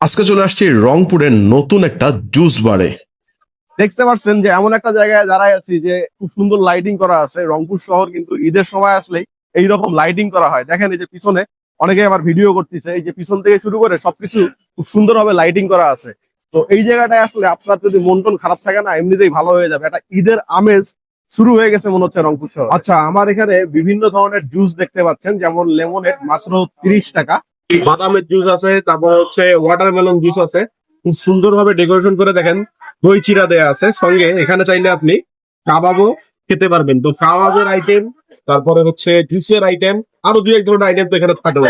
আজকে চলে আসছি রংপুরের নতুন একটা জুস বারে। দেখতে পাচ্ছেন যে এমন একটা জায়গায় দাঁড়াই আছি যে খুব সুন্দর লাইটিং করা আছে। রংপুর শহর কিন্তু ঈদের সময় আসলেই এইরকম লাইটিং করা হয়। দেখেন এই যে পিছনে অনেকে আবার ভিডিও করতেছে, এই যে পিছন থেকে শুরু করে সবকিছু খুব সুন্দরভাবে লাইটিং করা আছে। তো এই জায়গাটায় আসলে আপনার যদি মন টন খারাপ থাকে না, এমনিতেই ভালো হয়ে যাবে। একটা ঈদের আমেজ শুরু হয়ে গেছে মনে হচ্ছে রংপুর শহর। আচ্ছা, আমার এখানে বিভিন্ন ধরনের জুস দেখতে পাচ্ছেন, যেমন লেমনেড মাত্র 30 টাকা, বাদামের জুস আছে, তারপর হচ্ছে ওয়াটারমেলন জুস আছে। খুব সুন্দরভাবে ডেকোরেশন করে দেখেন, দই চিরা দেয়া আছে সঙ্গে। এখানে চাইলে আপনি কাবাবও খেতে পারবেন। তো কাবাবের আইটেম, তারপরে হচ্ছে জুসের আইটেম, আরো দুই এক ধরনের আইটেম তো এখানে থাকবে।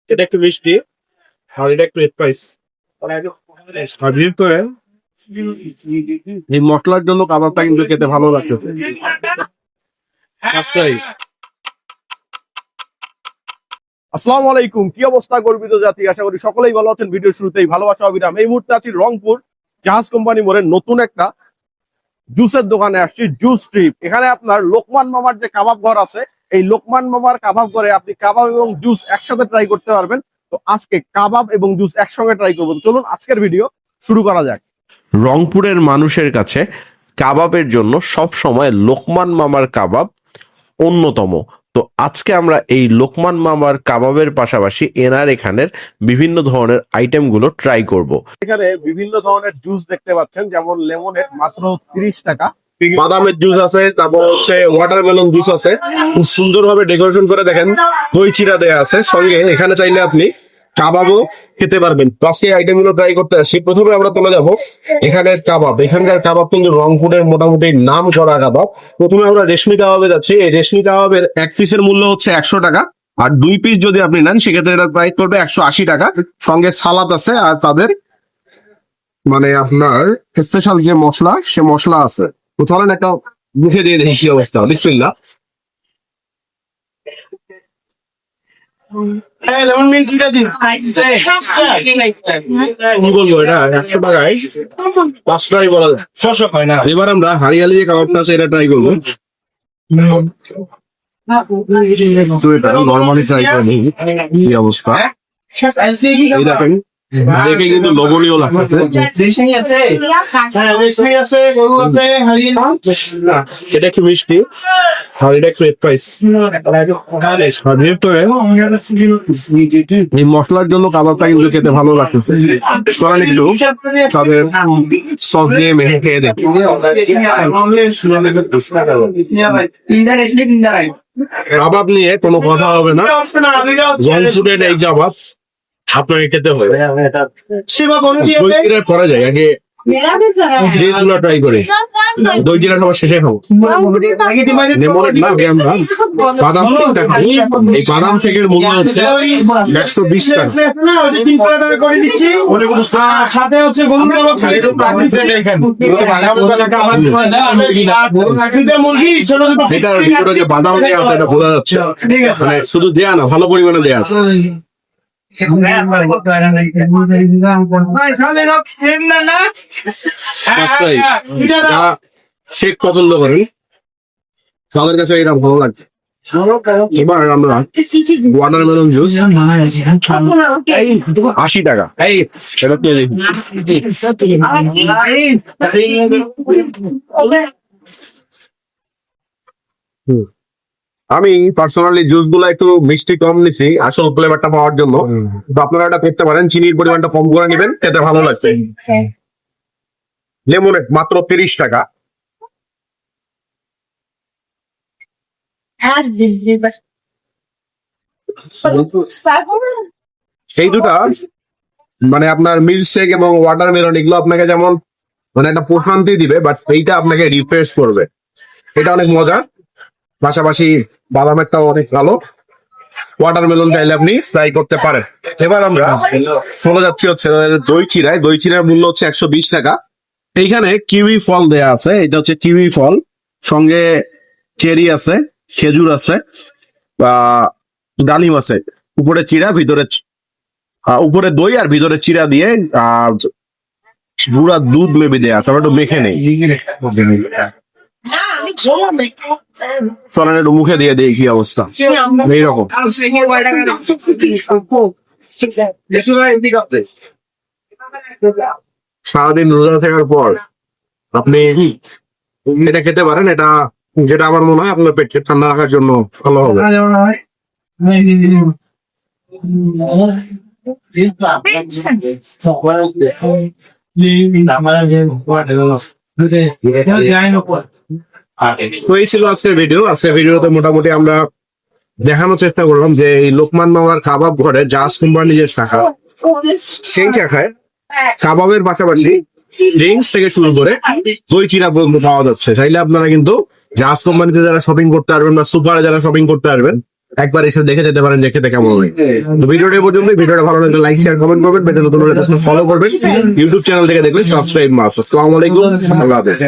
এটা একটু মিষ্টি আর এটা একটু স্পাইস। আর বিশেষ করে এই মশলার জন্য কাবাবটা কিন্তু খেতে ভালো লাগছে। আসসালামু আলাইকুম, কি অবস্থা গর্বিত জাতি? আশা করি সকলেই ভালো আছেন। ভিডিও শুরুতেই ভালোবাসা অবিরাম। এই মুহূর্তে আছি রংপুর জাহাজ কোম্পানি মোড়ের নতুন একটা জুসের দোকানে আসছি, জুস ট্রিপ। এখানে আপনার লোকমান মামার যে কাবাব ঘর আছে, এই লোকমান মামার কাবাব ঘরে আপনি কাবাব এবং জুস একসাথে ট্রাই করতে পারবেন। তো আজকে কাবাব এবং জুস একসঙ্গে ট্রাই করবো। চলুন আজকের ভিডিও শুরু করা যাক। রংপুরের মানুষের কাছে কাবাবের জন্য সব সময় লোকমান মামার কাবাব অন্যতম। তো আজকে আমরা এই লোকমান মামার কাবাবের পাশাপাশি এনার এখানের বিভিন্ন ধরনের আইটেম গুলো ট্রাই করব। এখানে বিভিন্ন ধরনের জুস দেখতে পাচ্ছেন, যেমন লেমনেড মাত্র 30 টাকা, বাদামের জুস আছে, তারপর হচ্ছে ওয়াটারমেলন জুস আছে। খুব সুন্দরভাবে ডেকোরেশন করে দেখেন, দই চিরা দেয়া আছে সঙ্গে। এখানে চাইলে আপনি কাবাবও খেতে পারবেন। তো আজকে আইটেম গুলো ট্রাই করতে আসছি। প্রথমে আমরা চলে যাবো এখানের কাবাব। এখানকার কাবাব কিন্তু রংপুরের মোটামুটি নাম করা কাবাব। প্রথমে আমরা রেশমি কাবাবে যাচ্ছি। এই রেশমি কাবাবের এক পিসের মূল্য হচ্ছে 100 টাকা, আর 2 পিস যদি আপনি নেন সেক্ষেত্রে এটার প্রাইস পড়বে 180 টাকা। সঙ্গে সালাদ আছে, আর তাদের মানে আপনার স্পেশাল যে মশলা, সে মশলা আছে। তো চলেন একটা মুখে দিয়ে দেখি কি অবস্থা। বিসমিল্লাহ। কি বলবো, এটা 100 টাকায় 5টাই বলা যায়। এবার আমরা হারিয়ালি যে কাবাবটা আছে এটা ট্রাই করবো। তো এটা নর্মালি ট্রাই করে নিই কি অবস্থা। এই দেখেন, দেখে কিন্তু লবণীয় লাগতেছে। এটা একটু মিষ্টি আর এটা একটু স্পাইস। এই মশলার জন্য কাবাবটা কিন্তু খেতে ভালো লাগতেছে। চলেন একটু তাদের সস দিয়ে মেখে খেয়ে দেখ। কাবাব নিয়ে কোনো কথা হবে না, রংপুরের এই কাবাব আপনাকে খেতে হবে। করা যায় আগে ট্রাই করে, দই জিরা খাবার শেষে খাবো। বাদাম এই বাদাম শেকের মূল্য হচ্ছে 120 টাকা। সাথে হচ্ছে এটার ভিতরে যে বাদাম দেওয়া আছে এটা বোঝা যাচ্ছে, মানে শুধু দেয়া না, ভালো পরিমাণে দেয়া আছে। শেক পছন্দ করেন তাদের কাছে এটা ভালো লাগছে। এবার আমরা ওয়াটারমেলন জুস 80 টাকা। আমি পার্সোনালি জুস গুলা একটু মিষ্টি কম নিছি আসল ফ্লেভারটা পাওয়ার জন্য। তো আপনারা এটা করতে পারেন, চিনির পরিমাণটা কম করে নেবেন, খেতে ভালো লাগবে। লেমনেড মাত্র 30 টাকা। এই দুটা মানে আপনার মিল্কশেক এবং ওয়াটারমেলন, এগুলো আপনাকে যেমন মানে একটা প্রশান্তি দিবে, বাট এইটা আপনাকে রিফ্রেশ করবে। এটা অনেক মজা। পাশাপাশি বাদামেরটাও অনেক ভালো। ওয়াটারমেলন চাইলে আপনি ট্রাই করতে পারেন। এবার আমরা চলে যাচ্ছি হচ্ছে দই চিরায়। দই চিরার মূল্য হচ্ছে 120 টাকা। এইখানে কিউই ফল দেয়া আছে, এটা হচ্ছে কিউই ফল, সঙ্গে চেরি আছে, খেজুর আছে, ডালিম আছে। উপরে চিরা, ভিতরে উপরে দই আর ভিতরে চিরা দিয়ে পুরা দুধ মেবি দেয়া আছে। আমরা একটু মেখে নেই। চলেন একটু মুখে দিয়ে দিই কি অবস্থা। এইরকম সারাদিন রোজা থাকার পর আপনি এটা খেতে পারেন, এটা যেটা আমার মনে হয় আপনার পেটকে ঠান্ডা রাখার জন্য ভালো হবে। তো এই ছিল আজকের ভিডিও। আজকের ভিডিওতে মোটামুটি আমরা দেখানোর চেষ্টা করলাম যে এই লোকমান মামার কাবাব ঘরে জাস কোম্পানি যে শাখা, সেই শাখায় কাবাবের পাশাপাশি ড্রিঙ্কস থেকে শুরু করে দই চিরা পর্যন্ত পাওয়া যাচ্ছে। চাইলে আপনারা কিন্তু জাস কোম্পানিতে যারা শপিং করতে পারবেন বা সুপারে যারা শপিং করতে পারবেন একবার এসে দেখে যেতে পারেন যে খেতে কেমন হয়। তো ভিডিওটা এই পর্যন্ত। ভিডিওটা ভালো লাগলে লাইক শেয়ার কমেন্ট করবেন, পেজে নতুন হলে ফলো করবেন, ইউটিউব চ্যানেল থেকে দেখবেন সাবস্ক্রাইব মাস। আসসালামু আলাইকুম, আল্লাহ হাফেজ।